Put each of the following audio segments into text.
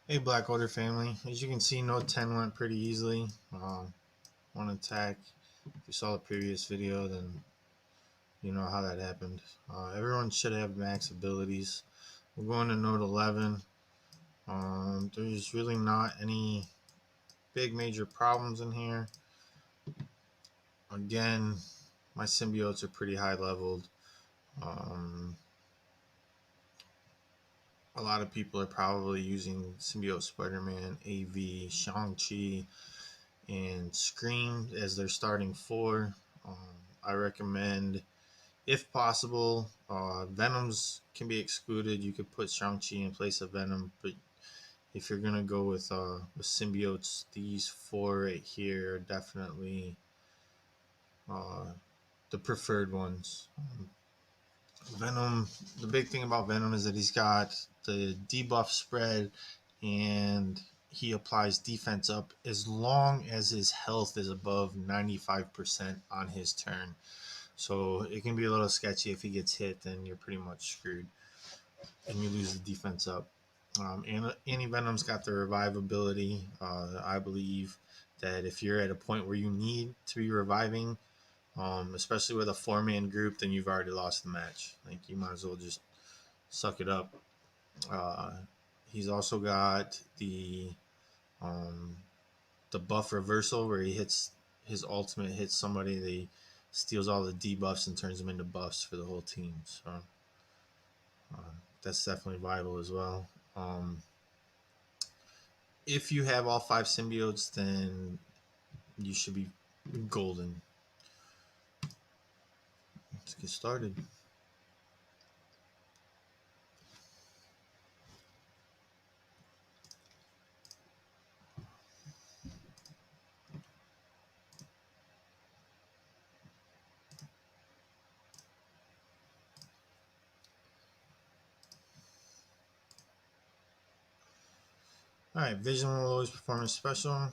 Hey, Black Order family. As you can see, Note 10 went pretty easily. One attack. If you saw the previous video, then you know how that happened. Everyone should have max abilities. We're going to Note 11. There's really not any big major problems in here. Again, my symbiotes are pretty high leveled. Um, a lot of people are probably using Symbiote Spider-Man, AV, Shang-Chi, and Scream as their starting four. I recommend, if possible, Venoms can be excluded. You could put Shang-Chi in place of Venom, but if you're gonna go with symbiotes, these four right here are definitely uh, the preferred ones. Venom. The big thing about Venom is that he's got the debuff spread, and he applies defense up as long as his health is above 95% on his turn. So it can be a little sketchy if he gets hit, then you're pretty much screwed, and you lose the defense up. Anti-Venom's got the revive ability. I believe that if you're at a point where you need to be reviving, especially with a four-man group, then you've already lost the match. Like, you might as well just suck it up. Uh, he's also got um, the buff reversal where he hits his ultimate hits somebody, they steals all the debuffs and turns them into buffs for the whole team. So that's definitely viable as well. If you have all five symbiotes, then you should be golden. Let's get started. Alright, Vision will always perform his special.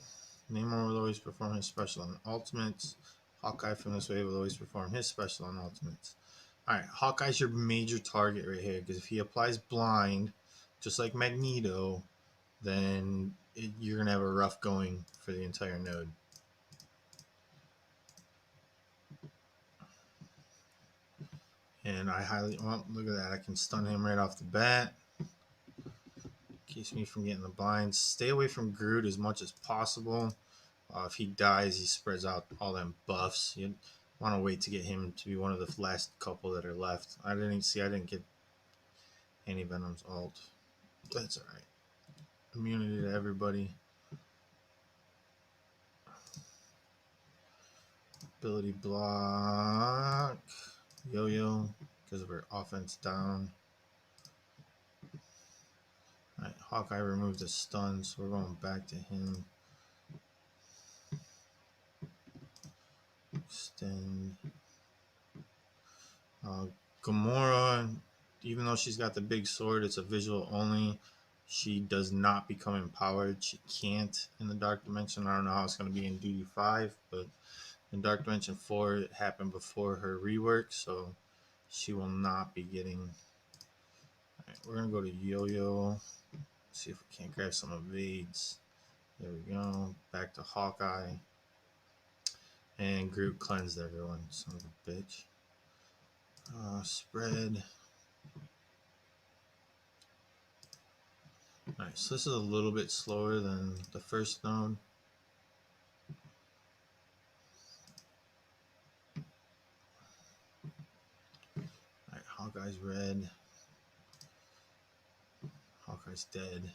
Namor will always perform his special on Ultimates. Hawkeye from this wave will always perform his special on Ultimates. Alright, Hawkeye's your major target right here, because if he applies blind, just like Magneto, then you're going to have a rough going for the entire node. And I highly, well, look at that, I can stun him right off the bat. Keeps me from getting the blinds. Stay away from Groot as much as possible. If he dies, he spreads out all them buffs. You want to wait to get him to be one of the last couple that are left. I didn't get any Venom's ult. That's alright. Immunity to everybody. Ability block. Yo-yo because of her offense down. Alright, Hawkeye removed the stun, so we're going back to him. Extend. Gamora, even though she's got the big sword, it's a visual only. She does not become empowered. She can't in the Dark Dimension. I don't know how it's going to be in DD5, but in Dark Dimension 4, it happened before her rework, so she will not be getting. Alright, we're going to go to Yo-Yo. See if we can't grab some evades. There we go. Back to Hawkeye. And Groot cleansed everyone. Son of a bitch. Spread. Alright, so this is a little bit slower than the first node. Alright, Hawkeye's red. Hawkeye's dead.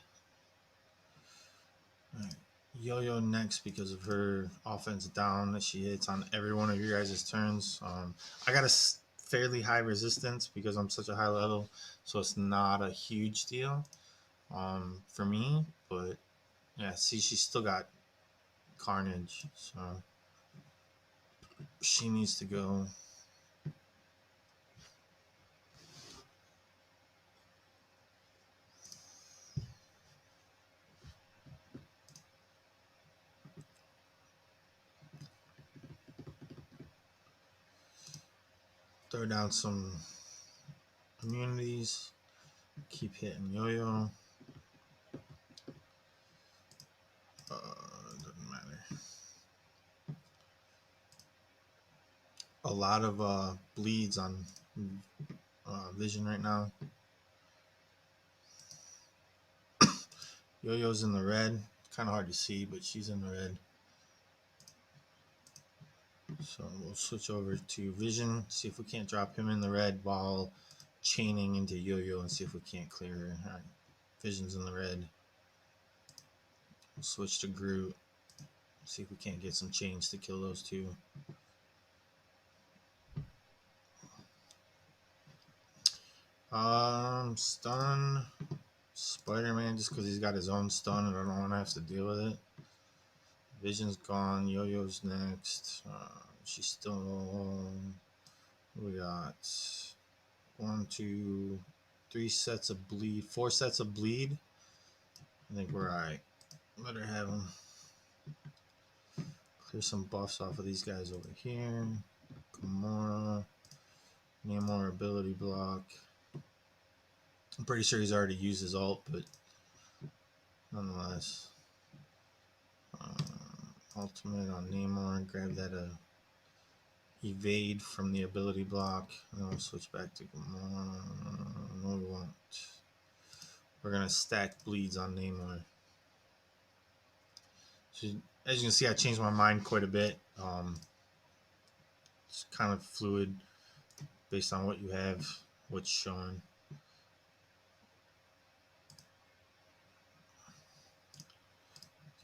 Alright, Yo-Yo next because of her offense down that she hits on every one of your guys' turns. I got a fairly high resistance because I'm such a high level, so it's not a huge deal for me, but yeah, see, she's still got Carnage, so she needs to go. Throw down some immunities. Keep hitting Yo-Yo. Doesn't matter. A lot of bleeds on Vision right now. Yo-Yo's in the red. Kind of hard to see, but she's in the red. So we'll switch over to Vision, see if we can't drop him in the red while chaining into Yo-Yo and see if we can't clear her. All right, Vision's in the red. We'll switch to Groot, see if we can't get some chains to kill those two. Stun Spider-Man just because he's got his own stun and I don't want to have to deal with it. Vision's gone. Yo-Yo's next. She's still. We got 1, 2, 3 sets of bleed. 4 sets of bleed. I think we're alright. Let her have them. Clear some buffs off of these guys over here. Gamora. Namor ability block. I'm pretty sure he's already used his ult, but nonetheless. Ultimate on Namor. Grab that evade from the ability block. And then we'll switch back to Gamora. No, we won't. We're going to stack bleeds on Namor. So, as you can see, I changed my mind quite a bit. It's kind of fluid based on what you have, what's shown.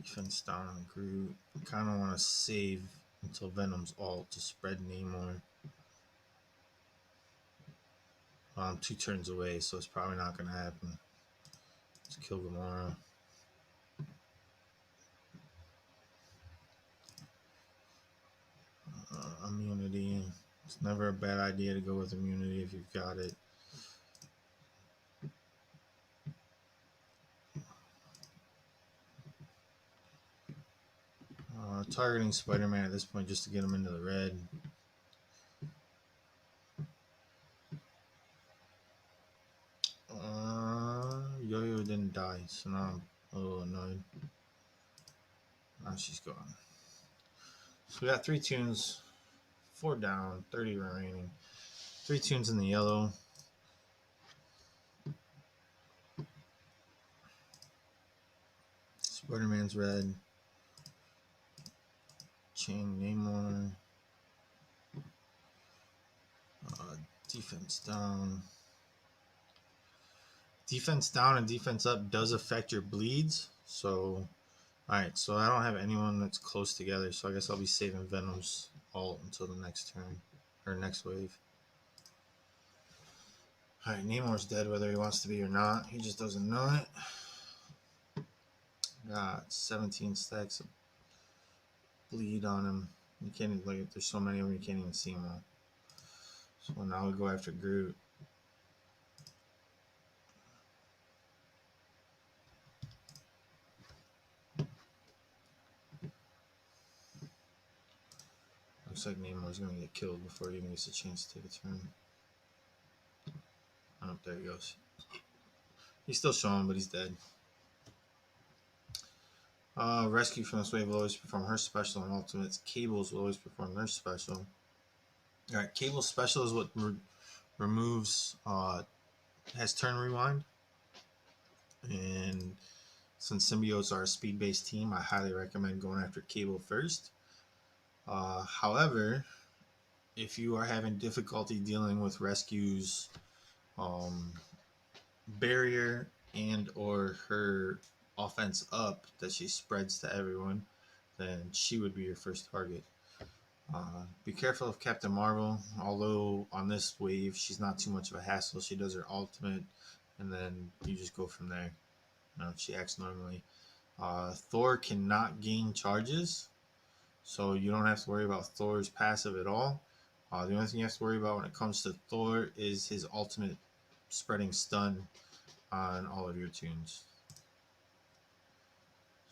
Defense down on Groot. I kind of want to save until Venom's ult to spread Namor. I'm 2 turns away, so it's probably not going to happen. Let's kill Gamora. Immunity. It's never a bad idea to go with immunity if you've got it. Targeting Spider-Man at this point just to get him into the red. Yo-Yo didn't die, so now I'm a little annoyed. Now she's gone. So we got 3 tunes, 4 down, 30 remaining. 3 tunes in the yellow. Spider-Man's red. Chain Namor. Defense down. Defense down and defense up does affect your bleeds. So, alright, so I don't have anyone that's close together. So I guess I'll be saving Venom's ult until the next turn. Or next wave. Alright, Namor's dead whether he wants to be or not. He just doesn't know it. Got 17 stacks of bleed on him. You can't even, like, there's so many of them you can't even see them all. So now we go after Groot. Looks like Namor's gonna get killed before he even gets a chance to take a turn. Oh, there he goes. He's still showing, but he's dead. Rescue from this wave will always perform her special, and Ultimates Cables will always perform their special. Alright, Cable's special is what removes, has turn rewind. And since symbiotes are a speed-based team, I highly recommend going after Cable first. However, if you are having difficulty dealing with Rescue's barrier and or her offense up that she spreads to everyone, then she would be your first target. Be careful of Captain Marvel, although on this wave she's not too much of a hassle. She does her ultimate and then you just go from there. She acts normally. Thor cannot gain charges, so you don't have to worry about Thor's passive at all. The only thing you have to worry about when it comes to Thor is his ultimate spreading stun on all of your tunes.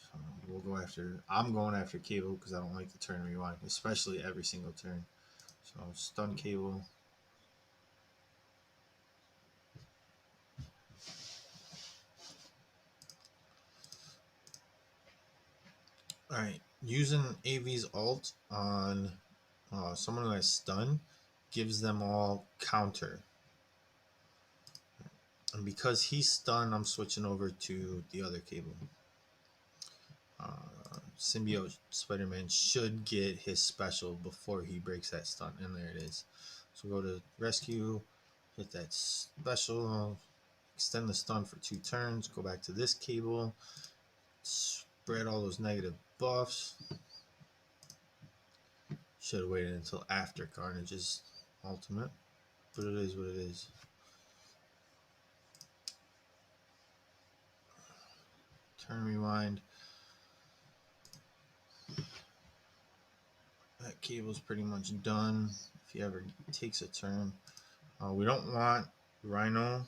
So we'll go after. I'm going after Cable because I don't like the turn rewind, especially every single turn. So stun Cable. Alright, using AV's ult on someone who has stun gives them all counter. And because he's stunned, I'm switching over to the other cable. Symbiote Spider-Man should get his special before he breaks that stun, and there it is. So go to rescue, hit that special, extend the stun for 2 turns, go back to this cable, spread all those negative buffs. Should have waited until after Carnage's ultimate, but it is what it is. Turn rewind. That cable's pretty much done if he ever takes a turn. We don't want Rhino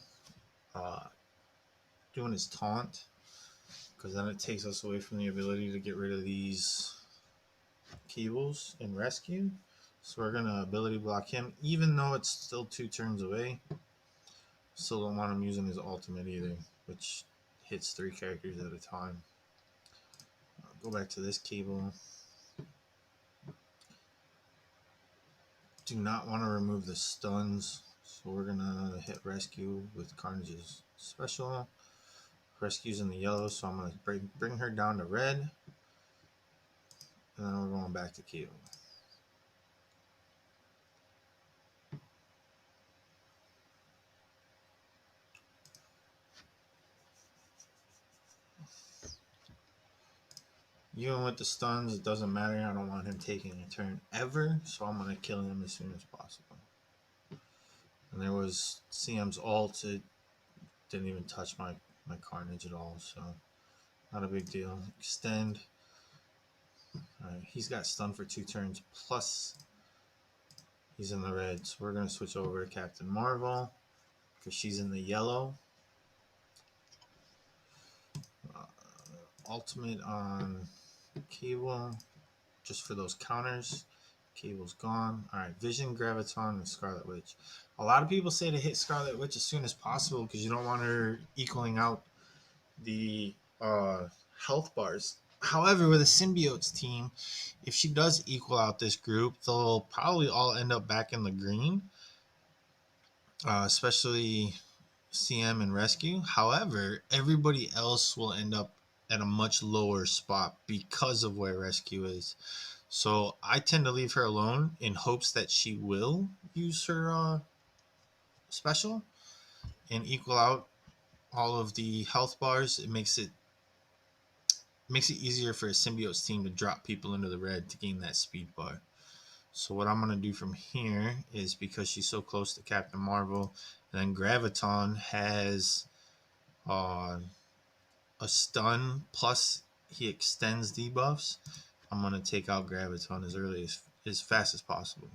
doing his taunt, because then it takes us away from the ability to get rid of these cables in rescue. So we're going to ability block him, even though it's still 2 turns away. Still don't want him using his ultimate either, which hits 3 characters at a time. Go back to this cable. Do not want to remove the stuns, so we're going to hit rescue with Carnage's special. Rescue's in the yellow, so I'm going to bring her down to red. And then we're going back to cable. Even with the stuns, it doesn't matter. I don't want him taking a turn ever, so I'm going to kill him as soon as possible. And there was CM's ult. It didn't even touch my Carnage at all, so not a big deal. Extend. Alright, he's got stun for 2 turns, plus he's in the red. So we're going to switch over to Captain Marvel, because she's in the yellow. Ultimate on Cable, just for those counters. Cable's gone. Alright, Vision, Graviton, and Scarlet Witch. A lot of people say to hit Scarlet Witch as soon as possible because you don't want her equaling out the health bars. However, with a symbiotes team, if she does equal out this group, they'll probably all end up back in the green, especially CM and Rescue. However, everybody else will end up at a much lower spot because of where Rescue is. So I tend to leave her alone in hopes that she will use her special and equal out all of the health bars. It makes it easier for a symbiotes team to drop people into the red to gain that speed bar. So what I'm going to do from here is, because she's so close to Captain Marvel, and then Graviton has a stun, plus he extends debuffs, I'm going to take out Graviton as fast as possible.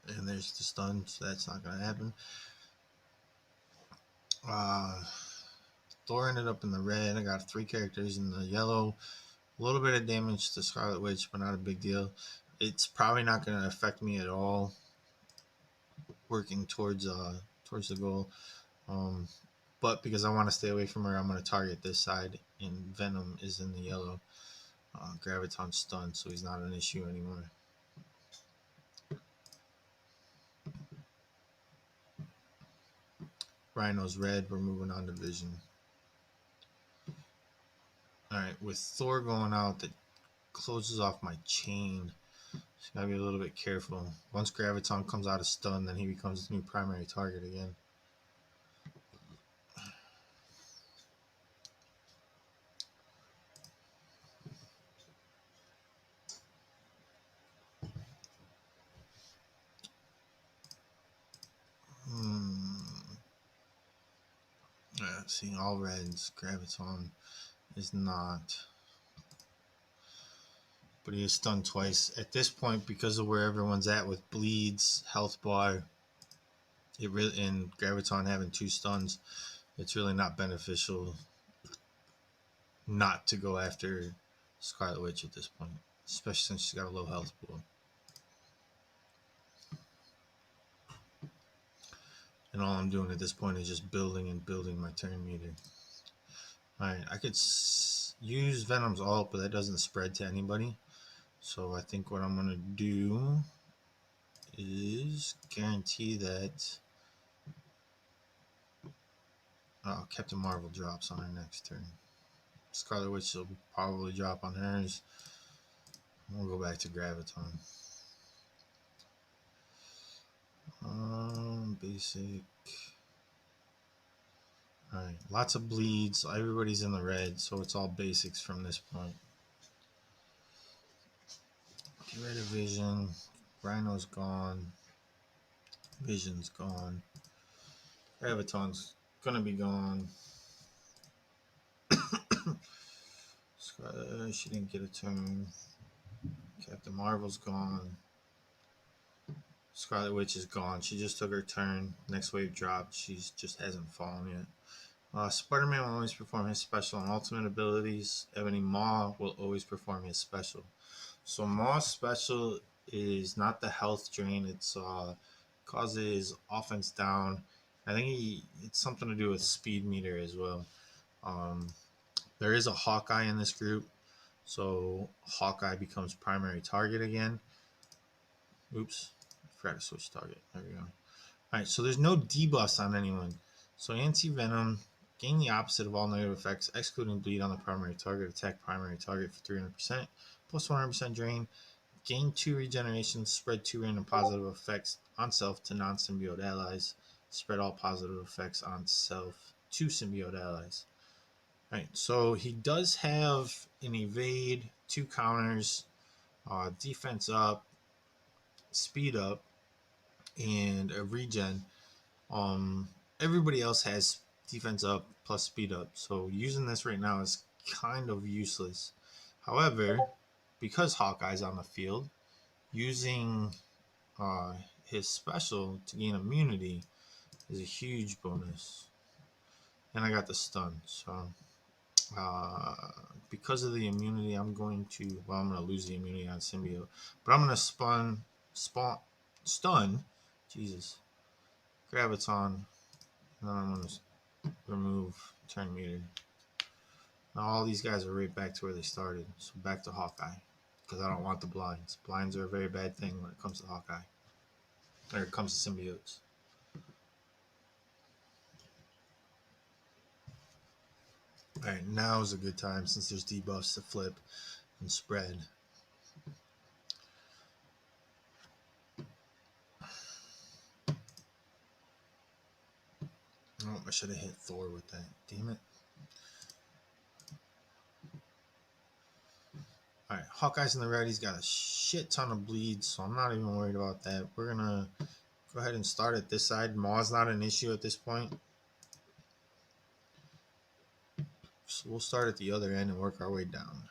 And there's the stun, so that's not going to happen. Thor ended up in the red. I got 3 characters in the yellow. A little bit of damage to Scarlet Witch, but not a big deal. It's probably not going to affect me at all working towards the goal. But because I want to stay away from her, I'm going to target this side, and Venom is in the yellow. Graviton stunned, so he's not an issue anymore. Rhino's red. We're moving on to Vision. Alright, with Thor going out, that closes off my chain. So gotta be a little bit careful. Once Graviton comes out of stun, then he becomes the new primary target again. See, all reds. Graviton is not. But he is stunned twice. At this point, because of where everyone's at with bleeds, health bar, and Graviton having 2 stuns, it's really not beneficial not to go after Scarlet Witch at this point, especially since she's got a low health pool. And all I'm doing at this point is just building and building my turn meter. Alright, I could use Venom's ult, but that doesn't spread to anybody. So I think what I'm going to do is guarantee that Captain Marvel drops on her next turn. Scarlet Witch will probably drop on hers. We'll go back to Graviton. Basic. Alright, lots of bleeds. Everybody's in the red, so it's all basics from this point. Get rid of Vision. Rhino's gone. Vision's gone. Graviton's gonna be gone. She didn't get a turn. Captain Marvel's gone. Scarlet Witch is gone. She just took her turn. Next wave dropped. She just hasn't fallen yet. Spider-Man will always perform his special and ultimate abilities. Ebony Maw will always perform his special. So Maw's special is not the health drain. It's causes offense down. I think it's something to do with speed meter as well. There is a Hawkeye in this group, so Hawkeye becomes primary target again. Oops, I forgot to switch target. There we go. Alright, so there's no debuffs on anyone. So anti-venom, gain the opposite of all negative effects, excluding bleed on the primary target, attack primary target for 300%, plus 100% drain, gain 2 regeneration, spread 2 random positive effects on self to non-symbiote allies, spread all positive effects on self to symbiote allies. Alright, so he does have an evade, 2 counters, defense up, speed up, and a regen. Everybody else has defense up plus speed up, so using this right now is kind of useless. However, because Hawkeye's on the field, using his special to gain immunity is a huge bonus. And I got the stun, so because of the immunity, I'm going to lose the immunity on symbiote, but I'm going to stun, Jesus, Graviton, and then I'm going to remove turn meter. Now all these guys are right back to where they started, so back to Hawkeye, because I don't want the blinds. Blinds are a very bad thing when it comes to Hawkeye, or it comes to symbiotes. Alright, now is a good time since there's debuffs to flip and spread. Oh, I should have hit Thor with that. Damn it. Alright, Hawkeye's in the red. He's got a shit ton of bleeds, so I'm not even worried about that. We're going to go ahead and start at this side. Maw's not an issue at this point. So we'll start at the other end and work our way down.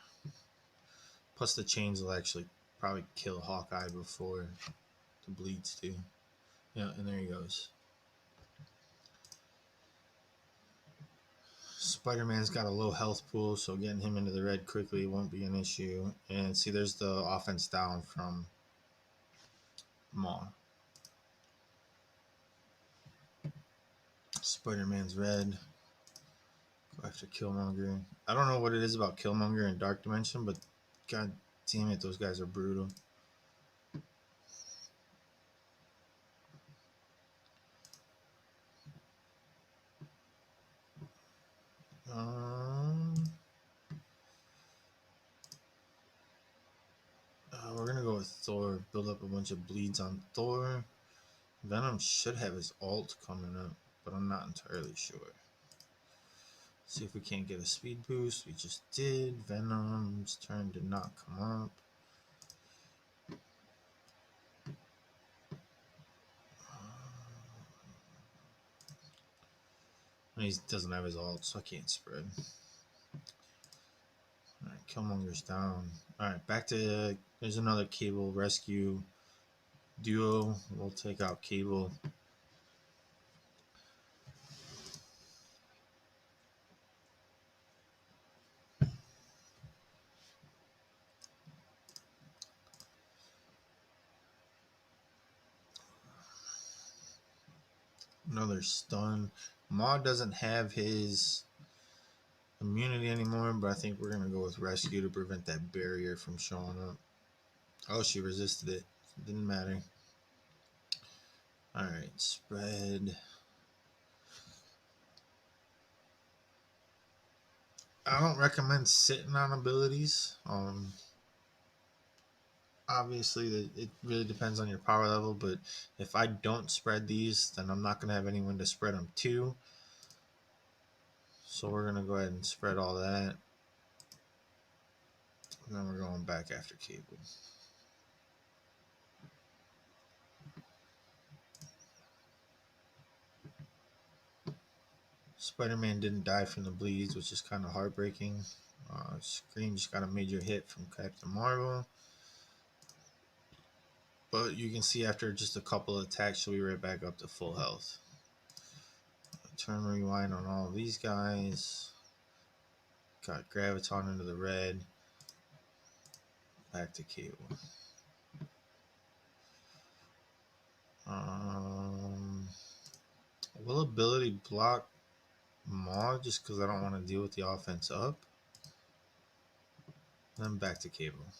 Plus the chains will actually probably kill Hawkeye before the bleeds do. Yeah, and there he goes. Spider-Man's got a low health pool, so getting him into the red quickly won't be an issue. And see, there's the offense down from Maw. Spider-Man's red. Go after Killmonger. I don't know what it is about Killmonger and Dark Dimension, but god damn it, those guys are brutal. We're gonna go with Thor. Build up a bunch of bleeds on Thor. Venom should have his ult coming up, but I'm not entirely sure. See if we can't get a speed boost. We just did. Venom's turn did not come up. He doesn't have his ult, so I can't spread. Alright, Killmonger's down. Alright, back to... There's another Cable rescue duo. We'll take out Cable. Another stun. Maw doesn't have his immunity anymore, but I think we're gonna go with rescue to prevent that barrier from showing up. Oh, she resisted it. Didn't matter. Alright, spread. I don't recommend sitting on abilities. Obviously, it really depends on your power level, but if I don't spread these, then I'm not going to have anyone to spread them to. So we're going to go ahead and spread all that. And then we're going back after Cable. Spider-Man didn't die from the bleeds, which is kind of heartbreaking. Scream just got a major hit from Captain Marvel. But you can see after just a couple of attacks, she'll be right back up to full health. Turn rewind on all of these guys. Got Graviton into the red. Back to Cable. Will ability block Maw just because I don't want to deal with the offense up. Then back to Cable.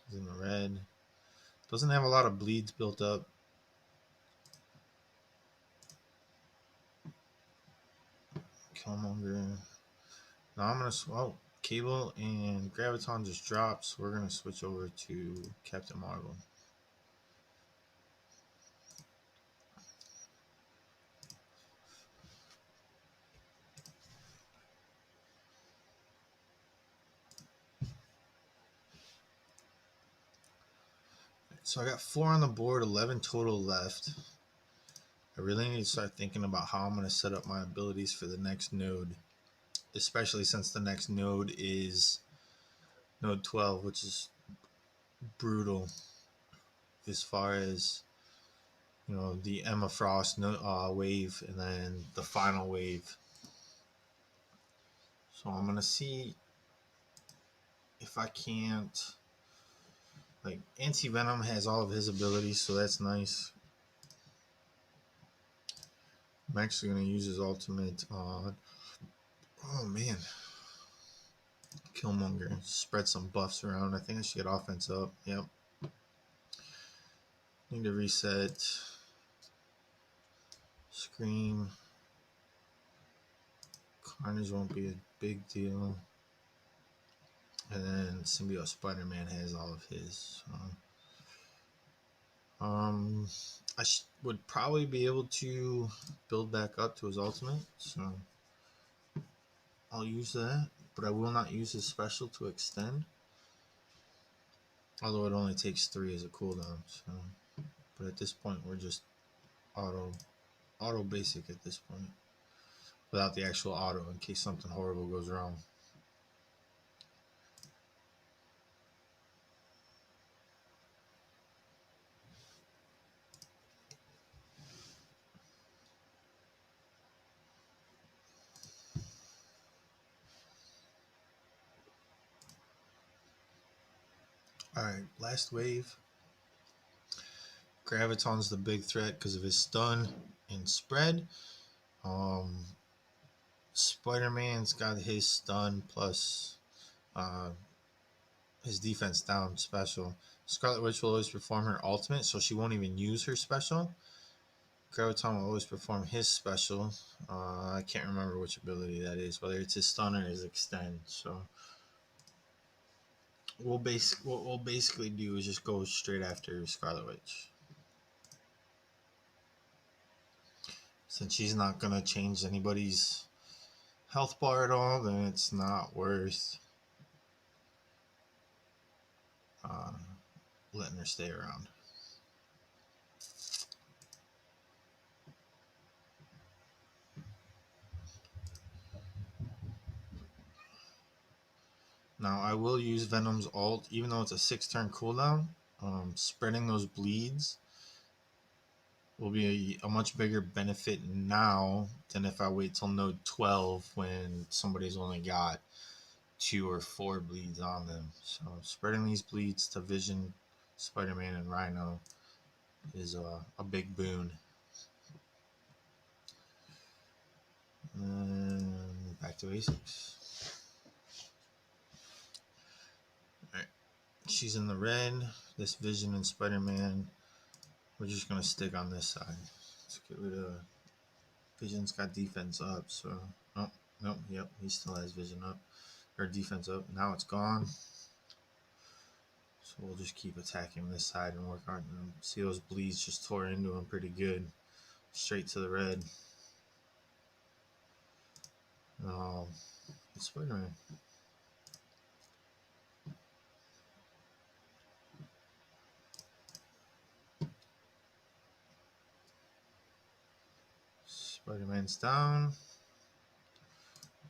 He's in the red. Doesn't have a lot of bleeds built up. Killmonger. Now I'm going to... Cable and Graviton just drops. So we're going to switch over to Captain Marvel. So I got 4 on the board, 11 total left. I really need to start thinking about how I'm going to set up my abilities for the next node. Especially since the next node is node 12, which is brutal as far as, the Emma Frost wave and then the final wave. So I'm going to see if I can't... Like, Anti-Venom has all of his abilities, so that's nice. I'm actually going to use his ultimate on... Oh, man. Killmonger. Spread some buffs around. I think I should get offense up. Yep. Need to reset. Scream. Carnage won't be a big deal. And then Symbiote Spider-Man has all of his. I would probably be able to build back up to his ultimate, so I'll use that. But I will not use his special to extend. Although it only takes 3 as a cooldown. So, but at this point, we're just auto basic at this point, without the actual auto in case something horrible goes wrong. Alright, last wave. Graviton's the big threat because of his stun and spread. Spider-Man's got his stun plus his defense down special. Scarlet Witch will always perform her ultimate, so she won't even use her special. Graviton will always perform his special. I can't remember which ability that is, whether it's his stun or his extend. So what we'll basically do is just go straight after Scarlet Witch. Since she's not gonna change anybody's health bar at all, then it's not worth letting her stay around. Now I will use Venom's ult, even though it's a 6-turn cooldown. Spreading those bleeds will be a much bigger benefit now than if I wait till node 12 when somebody's only got 2 or 4 bleeds on them. So spreading these bleeds to Vision, Spider-Man, and Rhino is a big boon. And back to basics. Alright. She's in the red. This Vision and Spider-Man. We're just going to stick on this side. Let's get rid of... Vision's got defense up, so... Oh, nope, yep, he still has Vision up. Or defense up. Now it's gone. So we'll just keep attacking this side and work on them. See, those bleeds just tore into him pretty good. Straight to the red. It's Spider-Man. Spider-Man's down.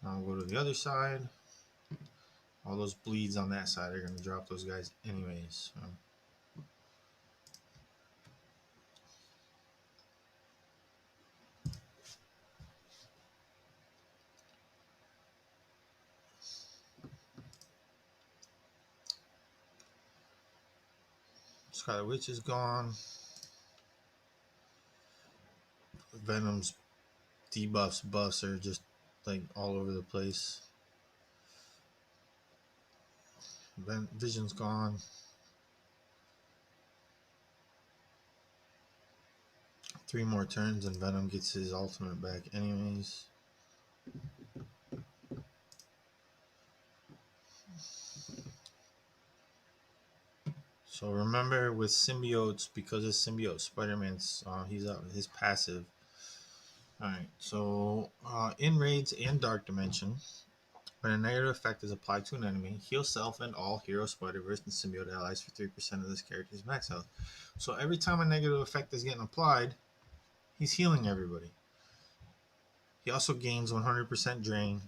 Now we'll go to the other side. All those bleeds on that side are going to drop those guys anyways. So. Scarlet Witch is gone. Venom's debuffs, buffs are just like all over the place. Vision's gone. Three more turns and Venom gets his ultimate back anyways. So remember with symbiotes, because it's symbiote Spider-Man's, he's out his passive. Alright, so in raids and Dark Dimension, when a negative effect is applied to an enemy, heal self and all Hero, Spider-Verse, and symbiote allies for 3% of this character's max health. So every time a negative effect is getting applied, he's healing everybody. He also gains 100% drain,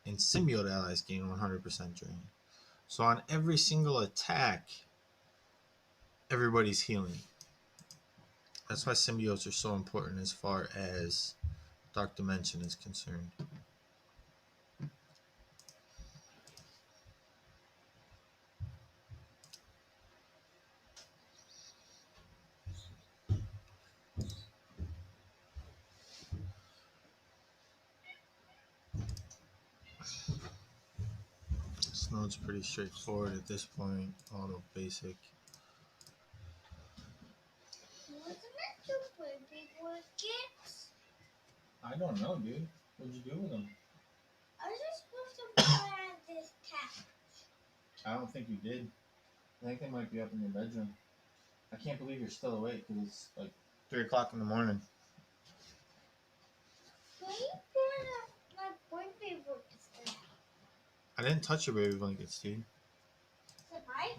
and symbiote allies gain 100% drain. So on every single attack, everybody's healing. That's why symbiotes are so important as far as Dark Dimension is concerned. This node's pretty straightforward at this point. Auto basic. Wasn't it too big with kids? I don't know, dude. What'd you do with them? I was just supposed to put on this couch. I don't think you did. I think they might be up in your bedroom. I can't believe you're still awake because it's like 3 o'clock in the morning. Can you put my boyfriend books there? I didn't touch your baby blankets, dude. Is it right?